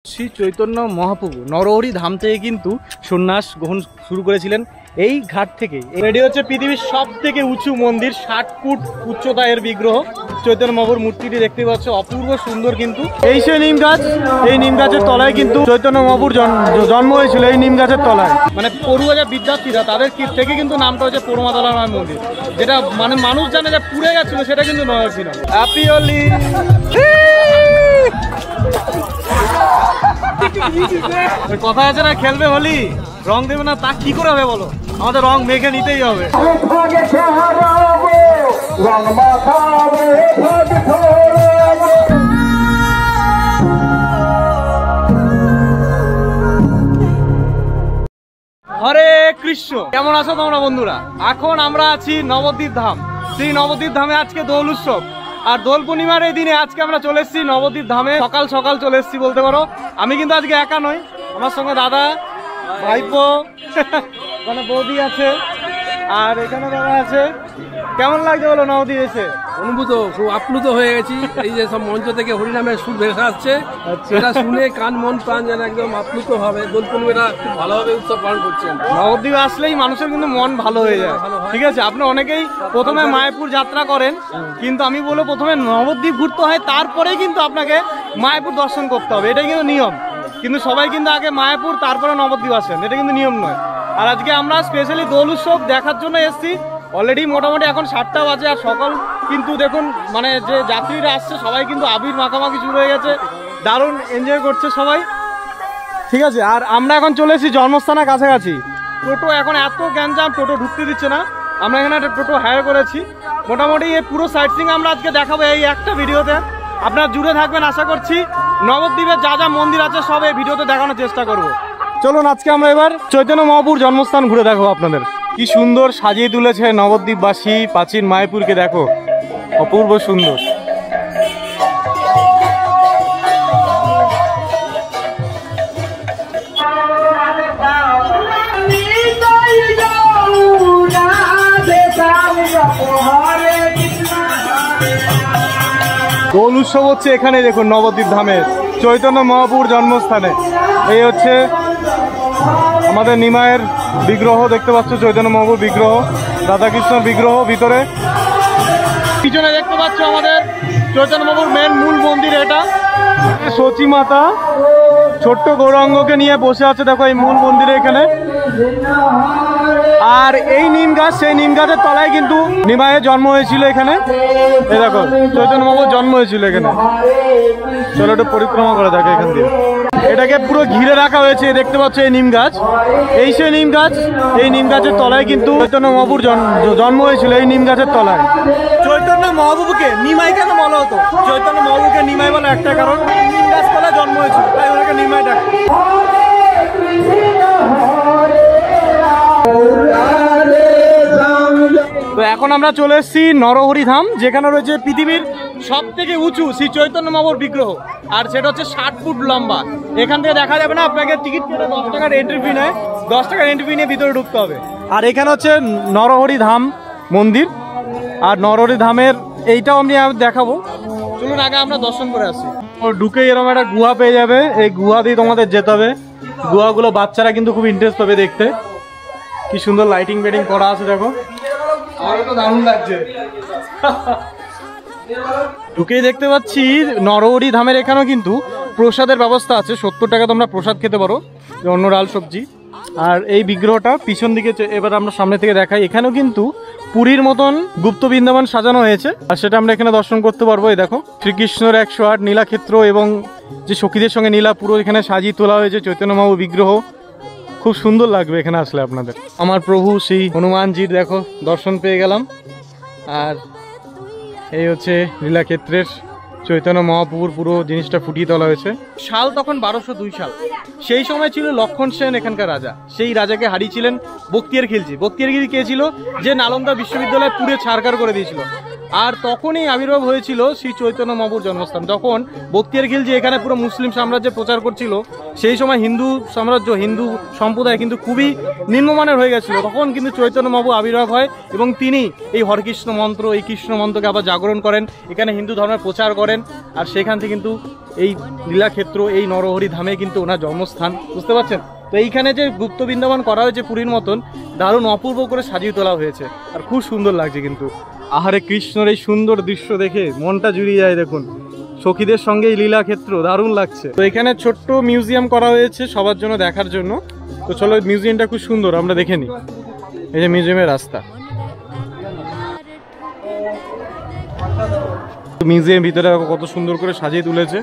শ্রী চৈতন্য মহাপ্রভু নরহরি ধাম থেকে কিন্তু সন্ন্যাস গ্রহণ শুরু করেছিলেন এই ঘাট থেকে। এটি হচ্ছে পৃথিবীর সব থেকে উঁচু মন্দির, 60 ফুট উচ্চতা এর বিগ্রহ। চৈতন্য মহাপ্রভুর মূর্তিটি দেখতে পাচ্ছ, অপূর্ব সুন্দর। কিন্তু এই সেই নিম গাছ, এই নিম গাছের তলায় কিন্তু চৈতন্য মহাপ্রভুর জন্ম হয়েছিল। এই নিম গাছের তলায় মানে পড়ুয়া যে বিদ্যার্থীরা তাদের থেকে কিন্তু নামটা হচ্ছে পরমাতলা নয় মন্দির, যেটা মানে মানুষ জানে যে পুড়ে গেছিল, সেটা কিন্তু নয় ছিল। হ্যাপি হোলি। কথা আছে না, খেলবে হোলি, রং দেবে না, তা কি করে হবে বলো? আমাদের রং মেখে নিতেই হবে। হরে কৃষ্ণ, কেমন আছো তোমরা বন্ধুরা? এখন আমরা আছি নবদ্বীপ ধাম। সেই নবদ্বীপ ধামে আজকে দোল উৎসব, আর দোল পূর্ণিমার এই দিনে আজকে আমরা চলে এসেছি নবদ্বীপ ধামে। সকাল সকাল চলে এসেছি বলতে পারো। আমি কিন্তু আজকে একা নই, আমার সঙ্গে দাদা, ভাইপো, মানে বৌদি আছে, আর এখানে দাদা আছে। কেমন লাগছে বলো নবদ্বীপ এসে? অনুভূত, খুব আপ্লুত হয়ে গেছি। এই যে সব মঞ্চ থেকে হরিনামের সুর ভেসে আসছে, সেটা শুনে কান মন প্রাণ যেন একদম আপ্লুত হবে। দোল পূর্ণিমাটা খুব ভালোভাবে উৎসব পালন করছেন। নবদ্বীপ আসলেই মানুষের কিন্তু মন ভালো হয়ে যায়। ঠিক আছে, আপনি অনেকেই প্রথমে মায়াপুর যাত্রা করেন, কিন্তু আমি বলবো প্রথমে নবদ্বীপ ঘুরতে হয়, তারপরেই কিন্তু আপনাকে মায়াপুর দর্শন করতে হবে। এটাই কিন্তু নিয়ম। কিন্তু সবাই কিন্তু আগে মায়াপুর তারপরে নবদ্বীপ আসেন, এটা কিন্তু নিয়ম নয়। আর আজকে আমরা স্পেশালি দোল উৎসব দেখার জন্য এসেছি। অলরেডি মোটামুটি এখন 7টা বাজে, আর সকাল কিন্তু দেখুন মানে যে যাত্রীরা আসছে সবাই কিন্তু আবির মাখামাখি শুরু হয়ে গেছে, দারুণ এনজয় করছে সবাই। ঠিক আছে, আর আমরা এখন চলে এসেছি জন্মস্থানের কাছাকাছি। টোটো এখন এত গ্যাঞ্জাম, টোটো ঢুকতে দিচ্ছে না। আমরা এখানে একটা টোটো হায়ার করেছি। মোটামুটি এই পুরো সাইট সিং আমরা আজকে দেখাবো এই একটা ভিডিওতে। আপনারা জুড়ে থাকবেন, আশা করছি নবদ্বীপের যা যা মন্দির আছে সব এই ভিডিওতে দেখানোর চেষ্টা করব। চলুন আজকে আমরা এবার চৈতন্য মহাপ্রভুর জন্মস্থান ঘুরে দেখাবো আপনাদের। কি সুন্দর সাজিয়ে তুলেছে নবদ্বীপবাসী প্রাচীন মায়াপুরকে, দেখো অপূর্ব সুন্দর। দোল উৎসব হচ্ছে এখানে, দেখুন নবদ্বীপ ধামের চৈতন্য মহাপ্রভুর জন্মস্থানে। এই হচ্ছে আমাদের নিমায়ের বিগ্রহ, দেখতে পাচ্ছ চৈতন্য মহাপ্রভুর বিগ্রহ, রাধাকৃষ্ণর বিগ্রহ ভিতরে। পিছনে দেখতে পাচ্ছ আমাদের চৈতন্য মহাপ্রভুর মেন মূল মন্দির। এটা সচী মাতা ছোট্ট গৌরাঙ্গকে নিয়ে বসে আছে, দেখো এই মূল মন্দিরে এখানে। আর এই নিম গাছ, সেই নিম গাছের তলায় কিন্তু নিমায়ের জন্ম হয়েছিল এখানে। এই দেখো চৈতন্য মহাপ্রভুর জন্ম হয়েছিল এখানে। চলো একটু পরিক্রমা করে দেখো এখান দিয়ে। এটাকে পুরো ঘিরে রাখা হয়েছে, দেখতে পাচ্ছ এই নিম গাছ। এই সেই নিম গাছ, এই নিম গাছের তলায় কিন্তু চৈতন্য মহাপ্রভুর জন্ম হয়েছিল, এই নিম গাছের তলায়। চৈতন্য মহাপ্রভুকে নিমাই কেন বলা হতো? চৈতন্য মহাপ্রভুকে নিমাই বলা একটা কারণ, নিম গাছ তলায় জন্ম হয়েছিল, তাই ওনাকে নিমাই ডাকে। তো এখন আমরা চলে এসেছি নরহরি ধাম, যেখানে রয়েছে পৃথিবীর সব থেকে উঁচু শ্রী চৈতন্য মহাপ্রভুর বিগ্রহ, আর সেটা হচ্ছে 60 ফুট লম্বা। এখান থেকে দেখা যাবে না, আপনাকে টিকিট কেটে 10 টাকার এন্ট্রি ফি নেয়, 10 টাকার এন্ট্রি ফি নিয়ে ভিতরে ঢুকতে হবে। আর এখানে হচ্ছে নরহরি ধাম মন্দির, আর নরহরি ধামের এইটাও আমি দেখাবো। চলুন আগে আমরা দর্শন করে আসি। ঢুকে এরকম একটা গুহা পেয়ে যাবে, এই গুহা দিয়ে তোমাদের যেতে হবে। গুহাগুলো বাচ্চারা কিন্তু খুব ইন্টারেস্ট পাবে দেখতে। কি সুন্দর লাইটিং বেটিং করা আছে দেখো, আমারও তো দারুণ লাগছে। ঢুকেই দেখতে পাচ্ছি নরহরি ধামের এখানেও কিন্তু প্রসাদের ব্যবস্থা আছে। 70 টাকা তোমরা প্রসাদ খেতে পারো, অন্য ডাল সবজি। আর এই বিগ্রহটা পিছন দিকে, এবার আমরা সামনে থেকে দেখাই। এখানেও কিন্তু পুরীর মতন গুপ্ত বৃন্দাবন সাজানো হয়েছে, আর সেটা আমরা এখানে দর্শন করতে পারবো। এই দেখো শ্রীকৃষ্ণের 108 নীলাক্ষেত্র এবং যে সখীদের সঙ্গে নীলা, পুরো এখানে সাজিয়ে তোলা হয়েছে চৈতন্য মহাপ্রভু বিগ্রহ। খুব সুন্দর লাগবে এখানে আসলে আপনাদের। আমার প্রভু শ্রী হনুমানজির দেখো দর্শন পেয়ে গেলাম। আর এই হচ্ছে লীলাক্ষেত্রের চৈতন্য মহাপ্রভুর পুরো জিনিসটা ফুটিয়ে তোলা হয়েছে। সাল তখন 1202 সাল। সেই সময় ছিল লক্ষণ সেন এখানকার রাজা। সেই রাজাকে হারিয়েছিলেন বখতিয়ার খিলজি। বখতিয়ার খিলজি কে ছিল? যে নালন্দা বিশ্ববিদ্যালয় পুড়ে ছারখার করে দিয়েছিল। আর তখনই আবির্ভাব হয়েছিল শ্রী চৈতন্য মহাপ্রভুর জন্মস্থান। তখন বক্তিয়ার খিলজি এখানে পুরো মুসলিম সাম্রাজ্য প্রচার করছিল, সেই সময় হিন্দু সাম্রাজ্য, হিন্দু সম্প্রদায় কিন্তু খুবই নিম্নমানের হয়ে গেছিল। তখন কিন্তু চৈতন্য মহাপ্রভু আবির্ভাব হয় এবং তিনি এই হরেকৃষ্ণ মন্ত্র, এই কৃষ্ণ মন্ত্রকে আবার জাগরণ করেন, এখানে হিন্দু ধর্মের প্রচার করেন। আর সেখান থেকে কিন্তু এই লীলাক্ষেত্র, এই নরহরি ধামে কিন্তু ওনার জন্মস্থান, বুঝতে পারছেন? তো এইখানে যে গুপ্ত বৃন্দাবন করা হয়েছে পুরীর মতন, দারুণ অপূর্ব করে সাজিয়ে তোলা হয়েছে আর খুব সুন্দর লাগছে কিন্তু। আহারে কৃষ্ণর এই সুন্দর দৃশ্য দেখে মনটা জুড়িয়ে যায়। দেখুন সখীদের সঙ্গে এই লীলাক্ষেত্র দারুণ লাগছে। তো এখানে ছোট্ট মিউজিয়াম করা হয়েছে সবার জন্য দেখার জন্য। তো চলো মিউজিয়ামটা খুব সুন্দর, আমরা দেখে নিই। এই যে মিউজিয়ামের রাস্তা, মিউজিয়াম ভিতরে কত সুন্দর করে সাজিয়ে তুলেছে,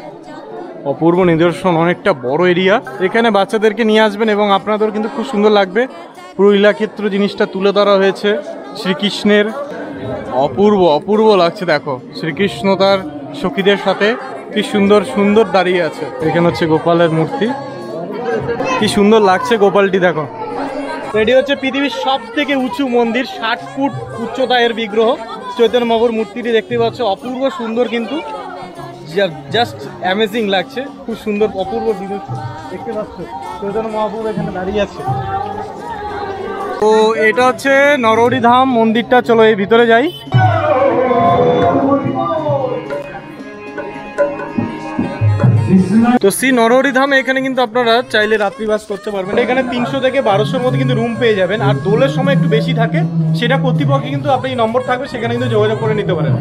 অপূর্ব নিদর্শন, অনেকটা বড় এরিয়া। এখানে বাচ্চাদেরকে নিয়ে আসবেন এবং আপনাদের কিন্তু খুব সুন্দর লাগবে। পুরো লীলাক্ষেত্র জিনিসটা তুলে ধরা হয়েছে শ্রীকৃষ্ণের, অপূর্ব অপূর্ব লাগছে। দেখো শ্রীকৃষ্ণ তার সখীদের সাথে কি সুন্দর সুন্দর দাঁড়িয়ে আছে। এখানে হচ্ছে গোপালের মূর্তি, কি সুন্দর লাগছে গোপালটি। দেখো এটি হচ্ছে পৃথিবীর সব থেকে উঁচু মন্দির, 60 ফুট উচ্চতা এর বিগ্রহ। চৈতন্য মহাপ্রভুর মূর্তিটি দেখতে পাচ্ছ, অপূর্ব সুন্দর কিন্তু, জাস্ট অ্যামেজিং লাগছে, খুব সুন্দর অপূর্ব জিনিস দেখতে পাচ্ছ। চৈতন্য মহাপ্রভু এখানে দাঁড়িয়ে আছে। তো এটা হচ্ছে নরহরি ধাম মন্দিরটা, চলো এই ভিতরে যাই। তো শ্রী নরহরি ধামে এখানে কিন্তু আপনারা চাইলে রাত্রিবাস করতে পারবেন। এখানে 300 থেকে 1200-র মধ্যে কিন্তু রুম পেয়ে যাবেন। আর দোলের সময় একটু বেশি থাকে, সেটা কর্তৃপক্ষে কিন্তু আপনি নম্বর থাকবে, সেখানে কিন্তু যোগাযোগ করে নিতে পারেন।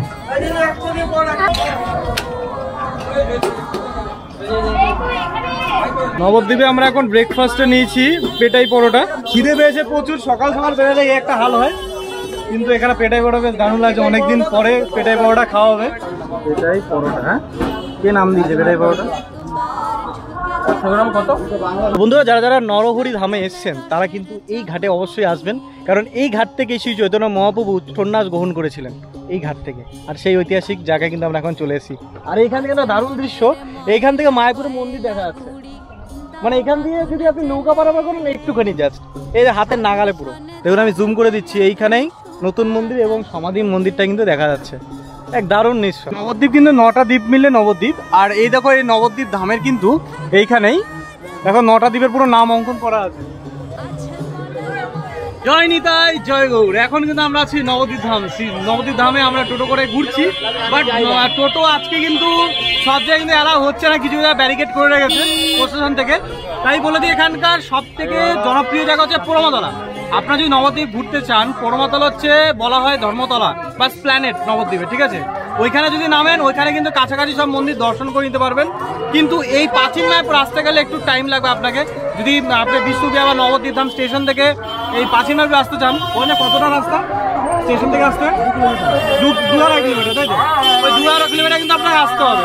নবদ্বীপে আমরা এখন ব্রেকফাস্টে নিয়েছি পেটাই পরোটা। খিদে পেয়েছে প্রচুর, সকাল সকাল বেরোলে একটা হাল হয়, কিন্তু এখানে পেটাই পরোটা বেশ দারুণ লাগছে। অনেকদিন পরে পেটাই পরোটা খাওয়া হবে। পেটাই পরোটা, হ্যাঁ কে নাম দিয়েছে পেটাই পরোটা? কত? বন্ধুরা যারা যারা নরহরি ধামে এসছেন তারা কিন্তু এই ঘাটে অবশ্যই আসবেন, কারণ এই ঘাট থেকে শ্রী চৈতন্য মহাপ্রভু সন্ন্যাস গ্রহণ করেছিলেন, এই ঘাট থেকে। আর সেই ঐতিহাসিক জায়গায় কিন্তু আমরা এখন চলে এসেছি। আর এইখান থেকে একটা দারুণ দৃশ্য, এইখান থেকে মায়াপুরের মন্দির দেখা যাচ্ছে। মানে এখান থেকে যদি আপনি নৌকা পারাপার করেন একটুখানি জাস্ট এই হাতের নাগালে পুরো। দেখুন আমি জুম করে দিচ্ছি, এইখানেই নতুন মন্দির এবং সমাধি মন্দিরটা কিন্তু দেখা যাচ্ছে। এক দারুণ দৃশ্য। নবদ্বীপ কিন্তু 9টা দ্বীপ মিলে নবদ্বীপ। আর এই দেখো এই নবদ্বীপ ধামের কিন্তু এইখানেই দেখো 9টা দ্বীপের পুরো নাম অঙ্কন করা আছে। জয় নিতাই জয় গৌর। এখন কিন্তু আমরা আছি নবদ্বীপ ধাম। নবদ্বীপ ধামে আমরা টোটো করে ঘুরছি, বাট টোটো আজকে কিন্তু সব জায়গায় কিন্তু এলাও হচ্ছে না, কিছু জায়গায় ব্যারিকেড করে রেখেছে প্রশাসন থেকে। তাই বলে দিই এখানকার সব থেকে জনপ্রিয় জায়গা হচ্ছে পোড়ামাতলা। আপনারা যদি নবদ্বীপ ঘুরতে চান, পোড়ামাতলা হচ্ছে বলা হয় ধর্মতলা বা প্ল্যানেট নবদ্বীপে, ঠিক আছে? ওইখানে যদি নামেন, ওইখানে কিন্তু কাছাকাছি সব মন্দির দর্শন করে নিতে পারবেন। কিন্তু এই প্রাচীন মায়াপুর আসতে গেলে একটু টাইম লাগবে আপনাকে। যদি আপনি বিষ্ণুপ্রিয়া বা নবদ্বীপ ধাম স্টেশন থেকে এই প্রাচীন মায়াপুর আসতে চান, ওখানে কতটা রাস্তা স্টেশন থেকে আসতে? 2.5 কিলোমিটার, তাই তো? ওই 2.5 কিলোমিটার কিন্তু আপনাকে আসতে হবে।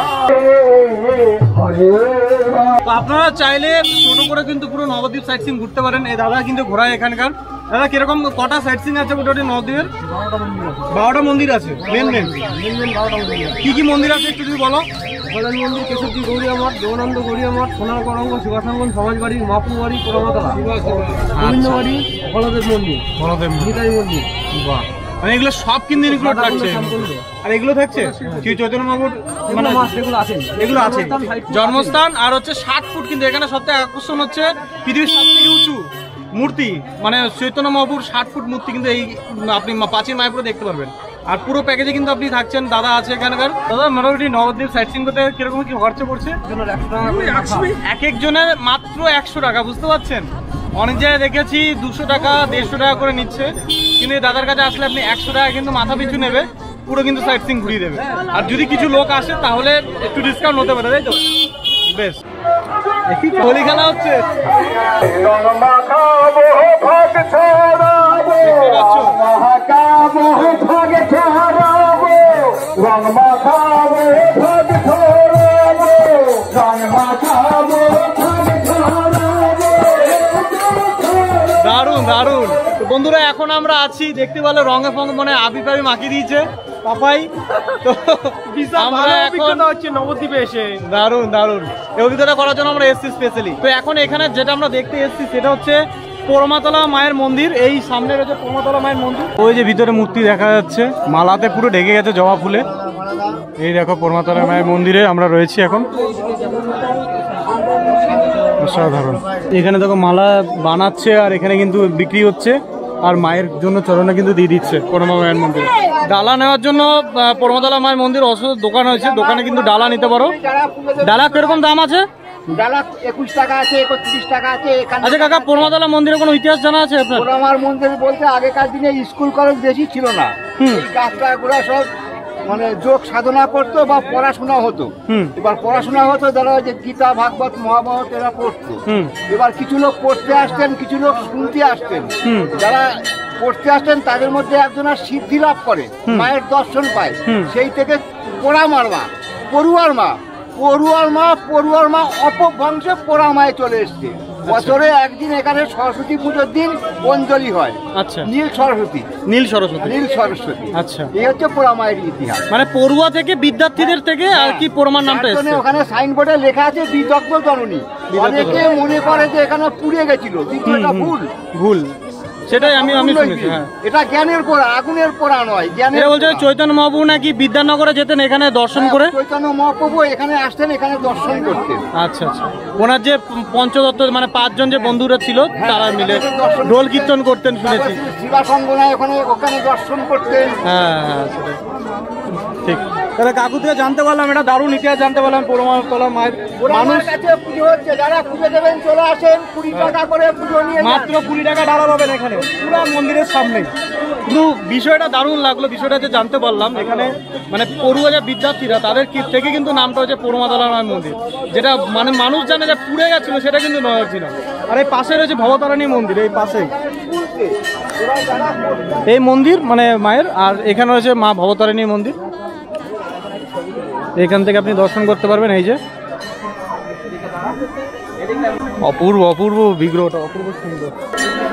তো আপনারা চাইলে টোটো করে কিন্তু পুরো নবদ্বীপ সাইট সিইং ঘুরতে পারেন। এই দাদা কিন্তু ঘোরায় এখানকার। দাদা কিরকম কটা সাইট সিইং আছে মোটামুটি নবদ্বীপের? 12টা মন্দির আছে। মেন 12টা মন্দির। কি কি মন্দির আছে একটু যদি বলো? কল্যাণ মন্দির, কেশবজি গৌরীয় মঠ, দেবানন্দ গৌরীয় মঠ, সোনার করঙ্গ, শিবাসাঙ্গন সমাজবাড়ি, মাপুর বাড়ি, পোড়ামাতলা, গোবিন্দ বাড়ি, বলদেব মন্দির, নিতাই মন্দির। বাহ, মানে এগুলো সব কিন্তু ইনক্লুড থাকছে। আর এগুলো থাকছে শ্রী চৈতন্য মহাপ্রভুর মানে এগুলো আছে জন্মস্থান। আর হচ্ছে 60 ফুট কিন্তু এখানে সবথেকে আকর্ষণ হচ্ছে পৃথিবীর সব থেকে উঁচু মূর্তি, মানে চৈতন্য মহাপ্রভুর 60 ফুট মূর্তি কিন্তু এই আপনি প্রাচীন মায়াপুরে দেখতে পারবেন। আর পুরো প্যাকেজে কিন্তু আপনি থাকছেন, দাদা আছে এখানকার। দাদা মোটামুটি নবদ্বীপ সাইট সিইং করতে কিরকম কি খরচা পড়ছে? এক একজনের মাত্র 100 টাকা, বুঝতে পারছেন? অনেক জায়গায় দেখেছি 200 টাকা 150 টাকা করে নিচ্ছে, কিন্তু এই দাদার কাছে আসলে আপনি 100 টাকা কিন্তু মাথা পিছু নেবে, পুরো কিন্তু সাইট সিইং ঘুরিয়ে দেবে। আর যদি কিছু লোক আসে তাহলে একটু ডিসকাউন্ট হতে পারে, তাই তো? বেশ, হোলি খেলা হচ্ছে, দারুণ দারুণ। তো বন্ধুরা এখন আমরা আছি, দেখতে পেলে রঙে ফঙে মনে আবি পাবি মাখিয়ে দিয়েছে পাপাই। তো আমরা এখন হচ্ছে নবদ্বীপে এসে দারুণ দারুণ এই অভিজ্ঞতা করার জন্য আমরা এসেছি স্পেশালি। তো এখন এখানে যেটা আমরা দেখতে এসেছি সেটা হচ্ছে পোড়মাতলা মায়ের মন্দির, এই সামনে রয়েছে পোড়মাতলা মায়ের মন্দির। ওই যে ভিতরে মূর্তি দেখা যাচ্ছে, মালাতে পুরো ঢেকে গেছে জবা ফুলে। এই দেখো পোড়মাতলা মায়ের মন্দিরে আমরা রয়েছি এখন। অসাধারণ। এখানে দেখো মালা বানাচ্ছে আর এখানে কিন্তু বিক্রি হচ্ছে, আর মায়ের জন্য চরণে কিন্তু দিয়ে দিচ্ছে পোড়মা মায়ের মন্দিরে। ডালা নেওয়ার জন্য পোড়মাতলা মায়ের মন্দির দোকান হয়েছে, দোকানে কিন্তু ডালা নিতে পারো। ডালা কিরকম দাম আছে? ডালা 21 টাকা আছে, 31 টাকা আছে। আচ্ছা কাকা, পোড়মাতলা মন্দিরের কোনো ইতিহাস জানা আছে আপনার? পোড়ামার মন্দির বলতে আগেকার দিনে স্কুল কলেজ বেশি ছিল না, গাছটাগুলো সব মানে যোগ সাধনা করতো বা পড়াশোনা হতো। এবার পড়াশোনা হতো, যারা যে গীতা ভাগবত মহাভারত এরা পড়তো। এবার কিছু লোক পড়তে আসতেন, কিছু লোক শুনতে আসতেন। যারা পড়তে আসতেন তাদের মধ্যে একজনের সিদ্ধি লাভ করে, মায়ের দর্শন পায়। সেই থেকে পোড়ামার মা, পড়ুয়ার মা অপভ্রংশে পোড়া মায়ে চলে এসছে। বছরে একদিন এখানে সরস্বতী পুজোর দিন অঞ্জলি হয়। আচ্ছা, নীল সরস্বতী। আচ্ছা, এই হচ্ছে পোড়া মায়ের ইতিহাস। মানে পড়ুয়া থেকে বিদ্যার্থীদের থেকে আর কি পোড়ামার নামটা এসেছে। ওখানে সাইনবোর্ডে লেখা আছে বিদগ্ধ জননী। অনেকে মনে করে যে এখানে পুড়ে গেছিল, কিন্তু এটা ভুল। সেটাই আমি শুনেছি। এটা জ্ঞানের পোড়া, আগুনের পোড়া নয়। জ্ঞানের বলছে চৈতন্য মহাপ্রভু নাকি বিদ্যানগরে যেতেন এখানে দর্শন করে। চৈতন্য মহাপ্রভু এখানে আসতেন, এখানে দর্শন করতেন। আচ্ছা আচ্ছা। ওনার যে পঞ্চদত্ত মানে 5 জন যে বন্ধুরা ছিল তারা মিলে ঢোল কীর্তন করতেন শুনেছি। শিবা সঙ্গনা ওখানে দর্শন করতেন। হ্যাঁ সেটাই ঠিক। তাহলে কাকু থেকে জানতে পারলাম, এটা দারুণ ইতিহাস জানতে পারলাম পোড়ামাতলা মায়ের। মানুষ কাছে পুজো হচ্ছে, যারা পুজো দেবেন চলে আসেন, 20 টাকা করে পুজো নিয়ে মাত্র 20 টাকা ডালা পাবেন এখানে পুরো মন্দিরের সামনে। কিন্তু বিষয়টা দারুণ লাগলো, বিষয়টা যে জানতে পারলাম এখানে মানে পড়ুয়া যে বিদ্যার্থীরা তাদের থেকে কিন্তু নামটা হচ্ছে পোড়মাতলা মায়ের মন্দির, যেটা মানে মানুষ জানে যে পুড়ে গেছিল সেটা কিন্তু নয় ছিল। আর এই পাশে রয়েছে ভবতারিণী মন্দির, এই পাশে এই মন্দির মানে মায়ের, আর এখানে রয়েছে মা ভবতারিণী মন্দির। এখান থেকে আপনি দর্শন করতে পারবেন। এই যে অপূর্ব অপূর্ব বিগ্রহটা, অপূর্ব সুন্দর।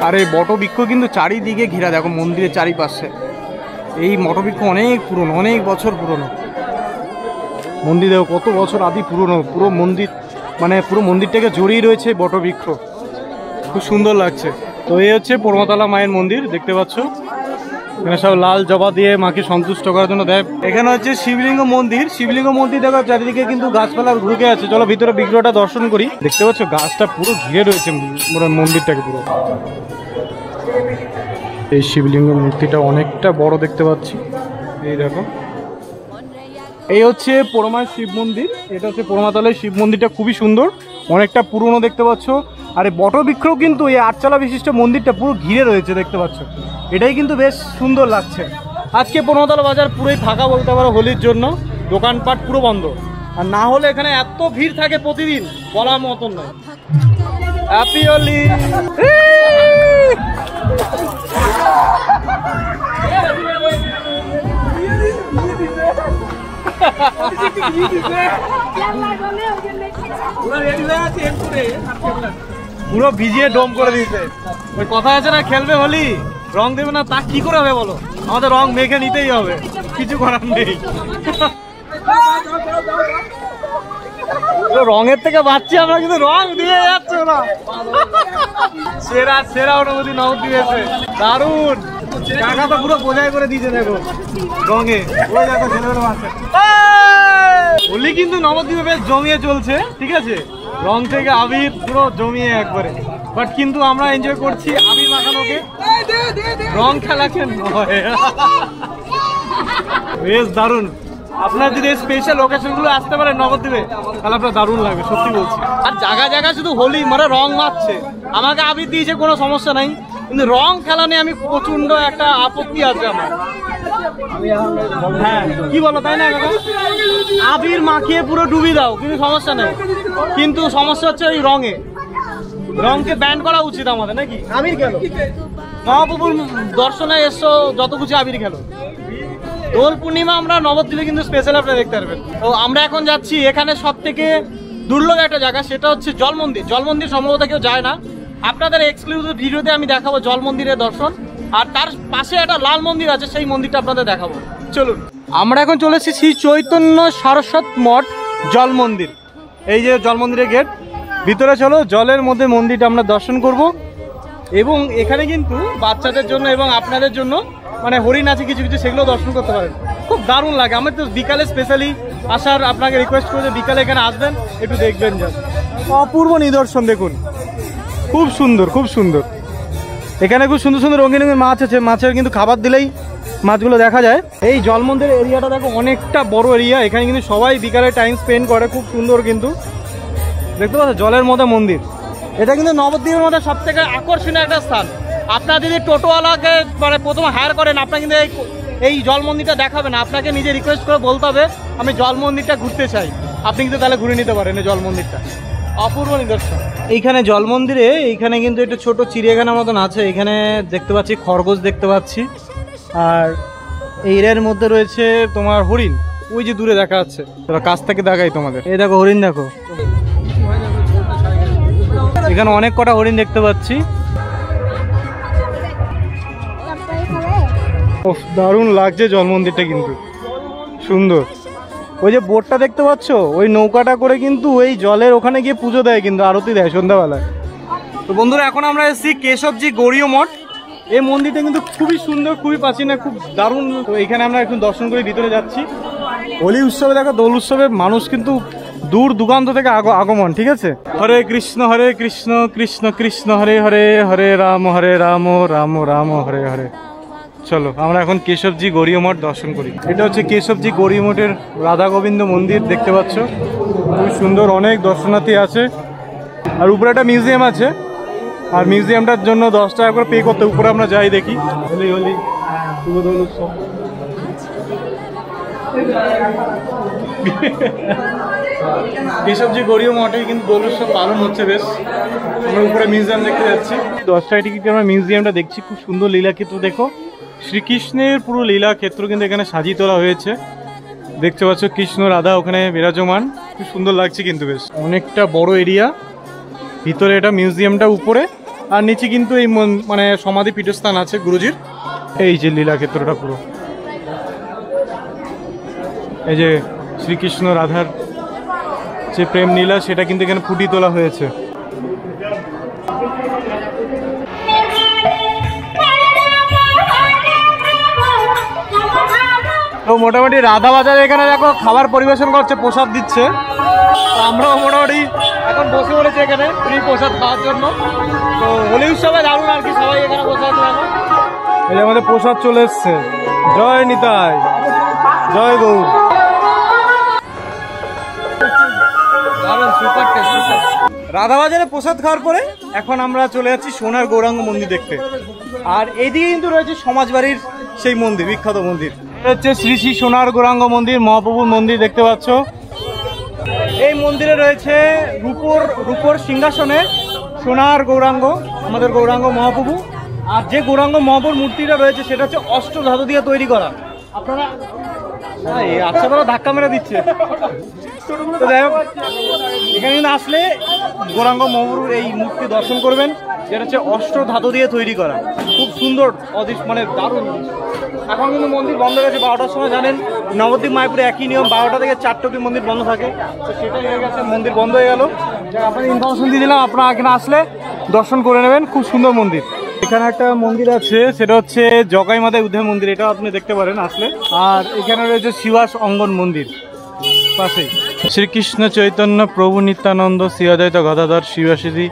আর এই বটবৃক্ষ কিন্তু চারিদিকে ঘেরা, দেখো মন্দিরের চারিপাশে। এই বটবৃক্ষ অনেক পুরনো, অনেক বছর পুরনো মন্দির। দেখো কত বছর আদি পুরনো, পুরো মন্দির মানে পুরো মন্দিরটাকে জড়িয়ে রয়েছে বটবৃক্ষ। খুব সুন্দর লাগছে। তো এই হচ্ছে পোড়মাতলা মায়ের মন্দির, দেখতে পাচ্ছ। এখানে সব লাল জবা দিয়ে মাকে সন্তুষ্ট করার জন্য দেয়। এখানে হচ্ছে শিবলিঙ্গ মন্দির। শিবলিঙ্গ মন্দির দেখো চারিদিকে কিন্তু গাছপালা ঢুকে আছে। চলো ভিতরে বিগ্রহটা দর্শন করি। দেখতে পাচ্ছ গাছটা পুরো ঘিরে রয়েছে মন্দিরটাকে পুরো। এই শিবলিঙ্গ মূর্তিটা অনেকটা বড় দেখতে পাচ্ছি। এই দেখো, এই হচ্ছে পোড়মার শিব মন্দির। এটা হচ্ছে পোড়মাতলায় শিব মন্দিরটা, খুবই সুন্দর, অনেকটা পুরনো দেখতে পাচ্ছ। আর এই বটবৃক্ষও কিন্তু এই 8 চালা বিশিষ্ট মন্দিরটা পুরো ঘিরে রয়েছে দেখতে পাচ্ছ। এটাই কিন্তু বেশ সুন্দর লাগছে। আজকে পোড়মাতলা বাজার পুরোই ফাঁকা বলতে পারো, হোলির জন্য দোকানপাট পুরো বন্ধ। আর না হলে এখানে এত ভিড় থাকে প্রতিদিন, বলার মতন নয়। হ্যাপি হোলি। পুরো ভিজিয়ে ডোম করে দিয়েছে। ওই কথা আছে না, খেলবে হোলি রং দেবে না, তা কি করে হবে বলো? আমাদের রং মেখে নিতেই হবে, কিছু করার নেই। রঙের থেকে বাঁচছি আমরা, কিন্তু রং দিয়ে যাচ্ছে না। সেরা সেরা অনুভূতি নগদ দিয়েছে, দারুণ। কাকা তো পুরো বোঝাই করে দিয়েছে দেখো রঙে। ওই দেখো ছেলেগুলো বাঁচছে। হোলি কিন্তু নবদ্বীপে বেশ জমিয়ে চলছে, ঠিক আছে। রং থেকে আবির পুরো জমিয়ে একবারে। বাট কিন্তু আমরা এনজয় করছি আবির মাখানোকে, রং খেলাকে নয়। বেশ দারুণ। আপনার যদি স্পেশাল লোকেশনগুলো আসতে পারে নবদ্বীপে, তাহলে আপনার দারুণ লাগবে, সত্যি বলছি। আর জায়গায় জায়গায় শুধু হোলি মানে রং মারছে। আমাকে আবির দিয়েছে, কোনো সমস্যা নাই, কিন্তু রং খেলা নিয়ে আমি প্রচন্ড একটা আপত্তি আছে আমার। হ্যাঁ কি বলো, তাই না কাকা? আবির মাখিয়ে পুরো ডুবি দাও, কিন্তু সমস্যা নেই। কিন্তু সমস্যা হচ্ছে ওই রঙে, রংকে ব্যান করা উচিত আমাদের, নাকি? আবির খেলো, মহাপ্রভুর দর্শনে এসো, যত কিছু আবির খেলো। দোল পূর্ণিমা আমরা নবদ্বীপে কিন্তু স্পেশাল আপনারা দেখতে পারবেন। তো আমরা এখন যাচ্ছি এখানে সব থেকে দুর্লভ একটা জায়গা, সেটা হচ্ছে জল মন্দির। জল মন্দির সম্ভবত কেউ যায় না, আপনাদের এক্সক্লুসিভ ভিডিওতে আমি দেখাবো জল মন্দিরের দর্শন। আর তার পাশে একটা লাল মন্দির আছে, সেই মন্দিরটা আপনাদের দেখাবো। চলুন, আমরা এখন চলে এসেছি শ্রী চৈতন্য সারস্বত মঠ জল মন্দির। এই যে জল মন্দিরের গেট, ভিতরে চলো, জলের মধ্যে মন্দিরটা আমরা দর্শন করব। এবং এখানে কিন্তু বাচ্চাদের জন্য এবং আপনাদের জন্য মানে হরিণ আছে কিছু কিছু, সেগুলো দর্শন করতে পারেন। খুব দারুণ লাগে। আমার তো বিকালে স্পেশালি আসার আপনাকে রিকোয়েস্ট করে যে বিকালে এখানে আসবেন, একটু দেখবেন। যা অপূর্ব নিদর্শন দেখুন, খুব সুন্দর খুব সুন্দর। এখানে খুব সুন্দর সুন্দর রঙিন রঙিন মাছ আছে, মাছের কিন্তু খাবার দিলেই মাছগুলো দেখা যায়। এই জল মন্দিরের এরিয়াটা দেখো অনেকটা বড় এরিয়া, এখানে কিন্তু সবাই বিকালে টাইম স্পেন্ড করে, খুব সুন্দর কিন্তু দেখতে পাচ্ছ জলের মধ্যে মন্দির। এটা কিন্তু নবদ্বীপের মধ্যে সব থেকে আকর্ষণীয় একটা স্থান। আপনার যদি টোটোওয়ালাকে মানে প্রথমে হায়ার করেন, আপনার কিন্তু এই জল মন্দিরটা দেখাবে না, আপনাকে নিজে রিকোয়েস্ট করে বলতে হবে আমি জল মন্দিরটা ঘুরতে চাই, আপনি কিন্তু তাহলে ঘুরে নিতে পারেন এই জল মন্দিরটা। অপূর্ব নিদর্শন। এইখানে জল মন্দিরে এইখানে কিন্তু একটা ছোট চিড়িয়াখানার মতন আছে, এখানে দেখতে পাচ্ছি খরগোশ দেখতে পাচ্ছি, আর এই এরিয়ার মধ্যে রয়েছে তোমার হরিণ, ওই যে দূরে দেখা যাচ্ছে, কাছ থেকে দেখাই তোমাদের। এই দেখো হরিণ, দেখো এখানে অনেক কটা হরিণ দেখতে পাচ্ছি। দারুণ লাগছে জল মন্দিরটা, কিন্তু সুন্দর। ওই যে বোটটা দেখতে পাচ্ছ, ওই নৌকাটা করে কিন্তু ওই জলের ওখানে গিয়ে পুজো দেয়, কিন্তু আরতি দেয় সন্ধ্যাবেলায়। তো বন্ধুরা এখন আমরা এসেছি কেশবজি গৌরীয় মঠ। এই মন্দিরটা কিন্তু খুবই সুন্দর, খুবই প্রাচীন, খুব দারুণ। তো এখানে আমরা এখন দর্শন করে ভিতরে যাচ্ছি। হোলি উৎসবে দেখো, দোল উৎসবে মানুষ কিন্তু দূর দুগান্ত থেকে আগমন, ঠিক আছে। হরে কৃষ্ণ কৃষ্ণ কৃষ্ণ হরে হরে, হরে রাম রাম রাম হরে হরে। চলো আমরা এখন কেশবজি গৌরীয় মঠ দর্শন করি। এটা হচ্ছে কেশবজি গৌরীয় মঠের রাধা গোবিন্দ মন্দির, দেখতে পাচ্ছ খুব সুন্দর, অনেক দর্শনার্থী আছে। আর উপরে একটা মিউজিয়াম আছে, আর মিউজিয়ামটার জন্য 10 টাকা করে পে করতে। উপরে আমরা যাই দেখি। হোলি হোলি শুভ দোল উৎসব। কেশবজি গৌরীয় মঠে কিন্তু দোল উৎসব পালন হচ্ছে বেশ। আমরা উপরে মিউজিয়াম দেখতে যাচ্ছি, 10 টাকা টিকিটে আমরা মিউজিয়ামটা দেখছি। খুব সুন্দর লীলাক্ষেত্র দেখো, শ্রীকৃষ্ণের পুরো লীলাক্ষেত্র কিন্তু এখানে সাজিয়ে তোলা হয়েছে। দেখতে পাচ্ছ কৃষ্ণ রাধা ওখানে বিরাজমান, খুব সুন্দর লাগছে কিন্তু বেশ। অনেকটা বড় এরিয়া, ভিতরে এটা মিউজিয়ামটা উপরে, আর নিচে কিন্তু এই মানে সমাধি পীঠস্থান আছে গুরুজির। এই যে লীলাক্ষেত্রটা পুরো, এই যে শ্রীকৃষ্ণ রাধার যে প্রেম লীলা সেটা কিন্তু এখানে ফুটিয়ে তোলা হয়েছে। তো মোটামুটি রাধা বাজারে এখানে দেখো খাবার পরিবেশন করছে, প্রসাদ দিচ্ছে। তো আমরাও মোটামুটি এখন বসে পড়েছি এখানে ফ্রি প্রসাদ খাওয়ার জন্য। তো হোলি উৎসবে দারুণ আর কি, সবাই এখানে বসে আছে। এই যে আমাদের প্রসাদ চলে এসছে। জয় নিতাই, জয় গৌর। রাধাবাজারে প্রসাদ খাওয়ার পরে এখন আমরা চলে যাচ্ছি সোনার গৌরাঙ্গ মন্দির দেখতে। আর এইদিকে কিন্তু রয়েছে সমাজবাড়ির সেই মন্দির, বিখ্যাত মন্দির। এটা হচ্ছে শ্রী শ্রী সোনার গৌরাঙ্গ মন্দির, মহাপ্রভুর মন্দির দেখতে পাচ্ছ। এই মন্দিরে রয়েছে রূপোর সিংহাসনে সোনার গৌরাঙ্গ, আমাদের গৌরাঙ্গ মহাপ্রভু। আর যে গৌরাঙ্গ মহাপ্রভুর মূর্তিটা রয়েছে সেটা হচ্ছে অষ্টধাতু দিয়ে তৈরি করা। আপনারা আচ্ছা তারা ধাক্কা মেরে দিচ্ছে। তো যাই হোক, এখানে কিন্তু আসলে গৌরাঙ্গ মহাপ্রভুর এই মূর্তি দর্শন করবেন, যেটা হচ্ছে অষ্টধাতু দিয়ে তৈরি করা। খুব সুন্দর, মানে দারুণ। এখন কিন্তু মন্দির বন্ধ গেছে 12টার সময়। জানেন নবদ্বীপ মায়াপুরে একই নিয়ম, 12টা থেকে 4টা অবধি মন্দির বন্ধ থাকে। তো সেটাই হয়ে গেছে, মন্দির বন্ধ হয়ে গেল। আপনাদের ইনফরমেশন দিয়ে দিলাম, আপনারা এখানে আসলে দর্শন করে নেবেন। খুব সুন্দর মন্দির। এখানে একটা মন্দির আছে, সেটা হচ্ছে জগাই মাতা উদ্ধব মন্দির, এটা আপনি দেখতে পারেন আসলে। আর এখানে রয়েছে শিবাস অঙ্গন মন্দির পাশেই। শ্রীকৃষ্ণ চৈতন্য প্রভু নিত্যানন্দ শ্রী অদ্বৈত গদাধর শিবাসিদি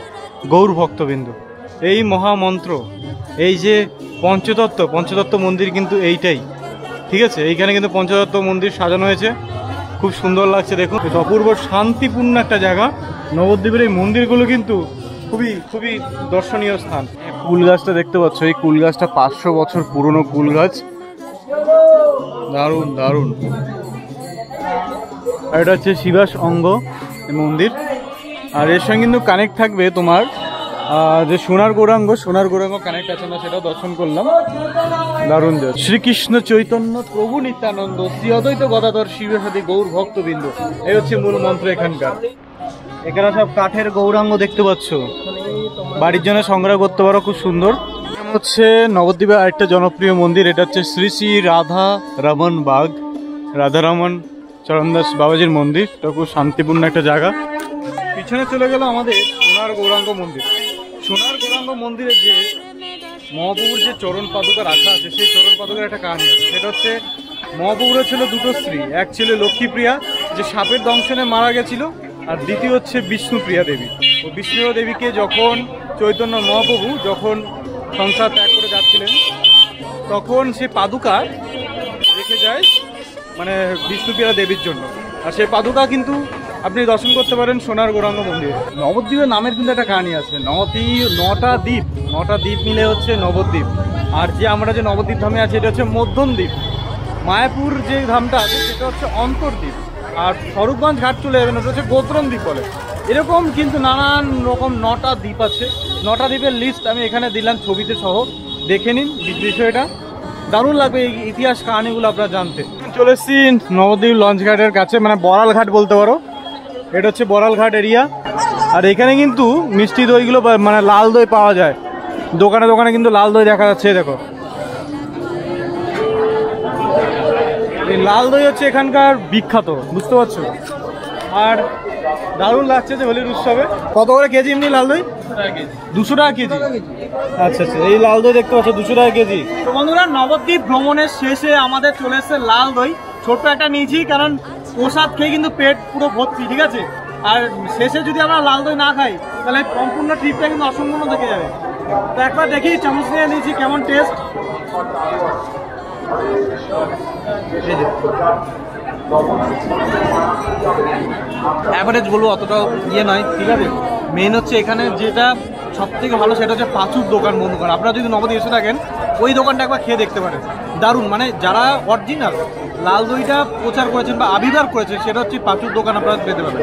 গৌর ভক্তবিন্দু, এই মহামন্ত্র, এই যে পঞ্চতত্ত্ব মন্দির কিন্তু এইটাই, ঠিক আছে। এইখানে কিন্তু পঞ্চতত্ত্ব মন্দির সাজানো হয়েছে, খুব সুন্দর লাগছে। দেখুন অপূর্ব শান্তিপূর্ণ একটা জায়গা। নবদ্বীপের এই মন্দিরগুলো কিন্তু খুবই খুবই দর্শনীয় স্থান। কুল গাছটা দেখতে পাচ্ছ, এই কুল গাছটা 500 বছর পুরনো কুল গাছ, দারুণ দারুণ। আর এটা হচ্ছে শিবাস অঙ্গ মন্দির। আর এর সঙ্গে কিন্তু কানেক্ট থাকবে তোমার যে সোনার গৌরাঙ্গ কানেক্ট আছে না, সেটাও দর্শন করলাম, দারুণ। শ্রীকৃষ্ণ চৈতন্য প্রভু নিত্যানন্দ শ্রী অদ্বৈত গদাধর শিবাসাদি গৌর ভক্তবিন্দু, এই হচ্ছে মূল মন্ত্র এখানকার। এখানে সব কাঠের গৌরাঙ্গ দেখতে পাচ্ছ, বাড়ির জন্য সংগ্রহ করতে পারো, খুব সুন্দর। হচ্ছে নবদ্বীপের আরেকটা জনপ্রিয় মন্দির, এটা হচ্ছে শ্রী শ্রী রাধারমন চরণদাস বাবাজির মন্দির। এটা খুব শান্তিপূর্ণ একটা জায়গা। পিছনে চলে গেল আমাদের সোনার গৌরাঙ্গ মন্দির। সোনার গৌরাঙ্গ মন্দিরে যে মহাপ্রভুর যে চরণ পাদুকা রাখা আছে, সেই চরণ পাদুকার একটা কাহিনী আছে। সেটা হচ্ছে মহাপ্রভুরের ছিল দুটো স্ত্রী, এক ছিল লক্ষ্মীপ্রিয়া যে সাপের দংশনে মারা গেছিল, আর দ্বিতীয় হচ্ছে বিষ্ণুপ্রিয়া দেবী। ও বিষ্ণুপ্রিয়া দেবীকে যখন চৈতন্য মহাপ্রভু যখন সংসার ত্যাগ করে যাচ্ছিলেন, তখন সে পাদুকা রেখে যায় মানে বিষ্ণুপ্রিয়া দেবীর জন্য। আর সেই পাদুকা কিন্তু আপনি দর্শন করতে পারেন সোনার গৌরাঙ্গ মন্দিরে। নবদ্বীপের নামের কিন্তু একটা কাহিনী আছে। নটা দ্বীপ মিলে হচ্ছে নবদ্বীপ। আর যে আমরা যে নবদ্বীপ ধামে আছি এটা হচ্ছে মধ্যম দ্বীপ। মায়াপুর যে ধামটা আছে সেটা হচ্ছে অন্তর্দ্বীপ। আর স্বরূপগঞ্জ ঘাট চলে যাবেন ওটা হচ্ছে গোত্রম দ্বীপ বলে। এরকম কিন্তু নানান রকম 9টা দ্বীপ আছে। 9টা দ্বীপের লিস্ট আমি এখানে দিলাম ছবিতে সহ, দেখে নিন বিষয়টা। দারুণ লাগবে এই ইতিহাস কাহিনীগুলো আপনারা জানতে। চলে এসেছি নবদ্বীপ লঞ্চ ঘাটের কাছে, মানে বড়াল ঘাট বলতে পারো। এটা হচ্ছে বড়াল ঘাট এরিয়া। আর এখানে কিন্তু মিষ্টি দইগুলো মানে লাল দই পাওয়া যায়, দোকানে দোকানে কিন্তু লাল দই দেখা যাচ্ছে। দেখো এই লাল দই হচ্ছে এখানকার বিখ্যাত, বুঝতে পারছো। আর দারুণ লাগছে যে হোলির উৎসবে। কত করে কেজি এমনি লাল দই? 200 টাকা কেজি। আচ্ছা আচ্ছা, এই লাল দই দেখতে পাচ্ছ 200 টাকা কেজি। তো বন্ধুরা, নবদ্বীপ ভ্রমণের শেষে আমাদের চলে এসেছে লাল দই। ছোট্ট একটা নিয়েছি, কারণ প্রসাদ খেয়ে কিন্তু পেট পুরো ভর্তি, ঠিক আছে। আর শেষে যদি আমরা লাল দই না খাই তাহলে সম্পূর্ণ ট্রিপটা কিন্তু অসম্পূর্ণ থেকে যাবে। তো একবার দেখি, চামচ নিয়ে নিয়েছি, কেমন টেস্ট। অ্যাভারেজ বলবো, অতটাও ইয়ে নয়, ঠিক আছে। মেন হচ্ছে এখানে যেটা সব থেকে ভালো সেটা হচ্ছে পাঁচুর দোকান বন্ধুগণ। আপনারা যদি নবদ্বীপ এসে থাকেন ওই দোকানটা একবার খেয়ে দেখতে পারেন, দারুণ। মানে যারা অরিজিনাল লাল দইটা প্রচার করেছেন বা আবির্ভাব করেছেন সেটা হচ্ছে পাঁচুর দোকান, আপনারা পেতে পারেন।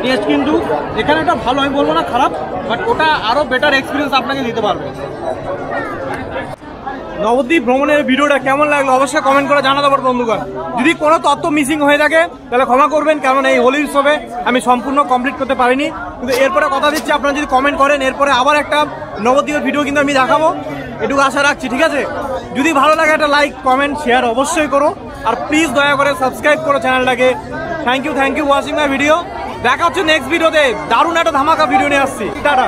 টেস্ট কিন্তু এখানে একটা ভালো, আমি বলবো না খারাপ, বাট ওটা আরও বেটার এক্সপিরিয়েন্স আপনাকে দিতে পারবে। নবদ্বীপ ভ্রমণের ভিডিওটা কেমন লাগলো অবশ্যই কমেন্ট করে জানাতে পারবো বন্ধুগণ। যদি কোনো তথ্য মিসিং হয়ে থাকে তাহলে ক্ষমা করবেন, কারণ এই হোলি উৎসবে আমি সম্পূর্ণ কমপ্লিট করতে পারিনি। কিন্তু এরপরে কথা দিচ্ছি, আপনারা যদি কমেন্ট করেন এরপরে আবার একটা নবদ্বীপের ভিডিও কিন্তু আমি দেখাবো, এটুকু আশা রাখছি, ঠিক আছে। যদি ভালো লাগে একটা লাইক কমেন্ট শেয়ার অবশ্যই করো, আর প্লিজ দয়া করে সাবস্ক্রাইব করো চ্যানেলটাকে। Thank you watching my video. দেখা হচ্ছে নেক্সট ভিডিওতে, দারুণ একটা ধামাকা ভিডিও নিয়ে আসছি। টাটা।